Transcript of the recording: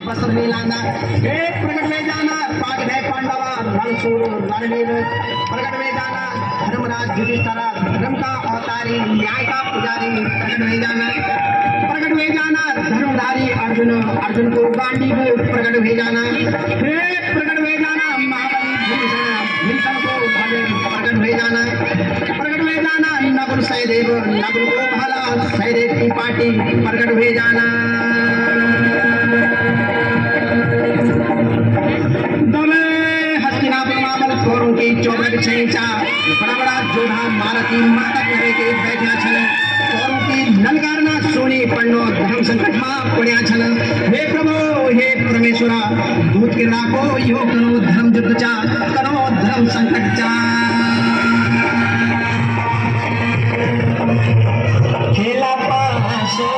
वस्त्र नीलांदा हे प्रकट में जाना पाग भय पांडवा रणसूर रणवीर प्रकट में जाना धर्मराज युधिष्ठिर धर्म का अवतारी न्याय का पुजारी प्रकट में जाना धर्मधारी अर्जुन अर्जुन को गांडीव प्रकट में जाना हे प्रकट में जाना महाबली भीषण को भले प्रकट में जाना नकुल सहदेव नकुल को भाला सहदेव की पार्टी प्रकट में जाना कौरों की 14 छेचा बड़ा बड़ा जोधा मारती माता करे के बैठा छन कौरों की ललकारना सोनी पन्नो धर्म संकट मा पड्या छन हे प्रभु हे परमेश्वरा दूत के राखो यो करो धर्म युद्ध चा करो धर्म संकट चा खेला पासो